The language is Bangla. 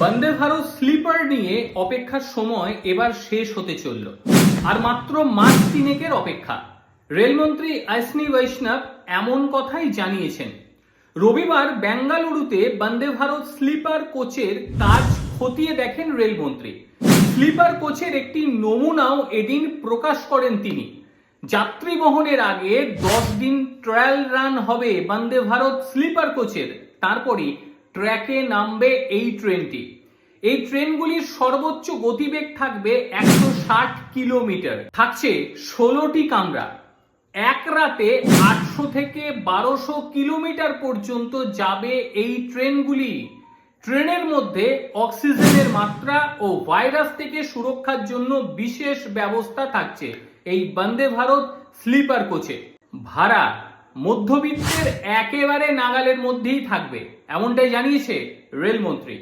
বন্দে ভারত স্লিপার নিয়ে অপেক্ষার সময় এবার শেষ হতে চলল। আর মাত্র মাস তিনেকের অপেক্ষা। রেলমন্ত্রী অশ্বিনী বৈষ্ণব এমন কথাই জানিয়েছেন। রবিবার বেঙ্গালুরুতে বন্দে ভারত স্লিপার কোচের কাজ খতিয়ে দেখেন রেলমন্ত্রী। স্লিপার কোচের একটি নমুনাও এদিন প্রকাশ করেন তিনি। যাত্রী বহনের আগে 10 দিন ট্রায়াল রান হবে বন্দে ভারত স্লিপার কোচের, তারপরই ট্র্যাকে নামবে এই ট্রেনটি। এই ট্রেনগুলির সর্বোচ্চ গতিবেগ থাকবে 160 কিলোমিটার, থাকছে 16টি কামরা। এক রাতে 800 থেকে 1200 কিলোমিটার পর্যন্ত যাবে এই ট্রেনগুলি। ট্রেনের মধ্যে অক্সিজেনের মাত্রা ও ভাইরাস থেকে সুরক্ষার জন্য বিশেষ ব্যবস্থা থাকছে এই বন্দে ভারত স্লিপার কোচে। ভাড়া মধ্যবিত্তের একেবারে নাগালের মধ্যেই থাকবে, এমনটাই জানিয়েছে রেলমন্ত্রী।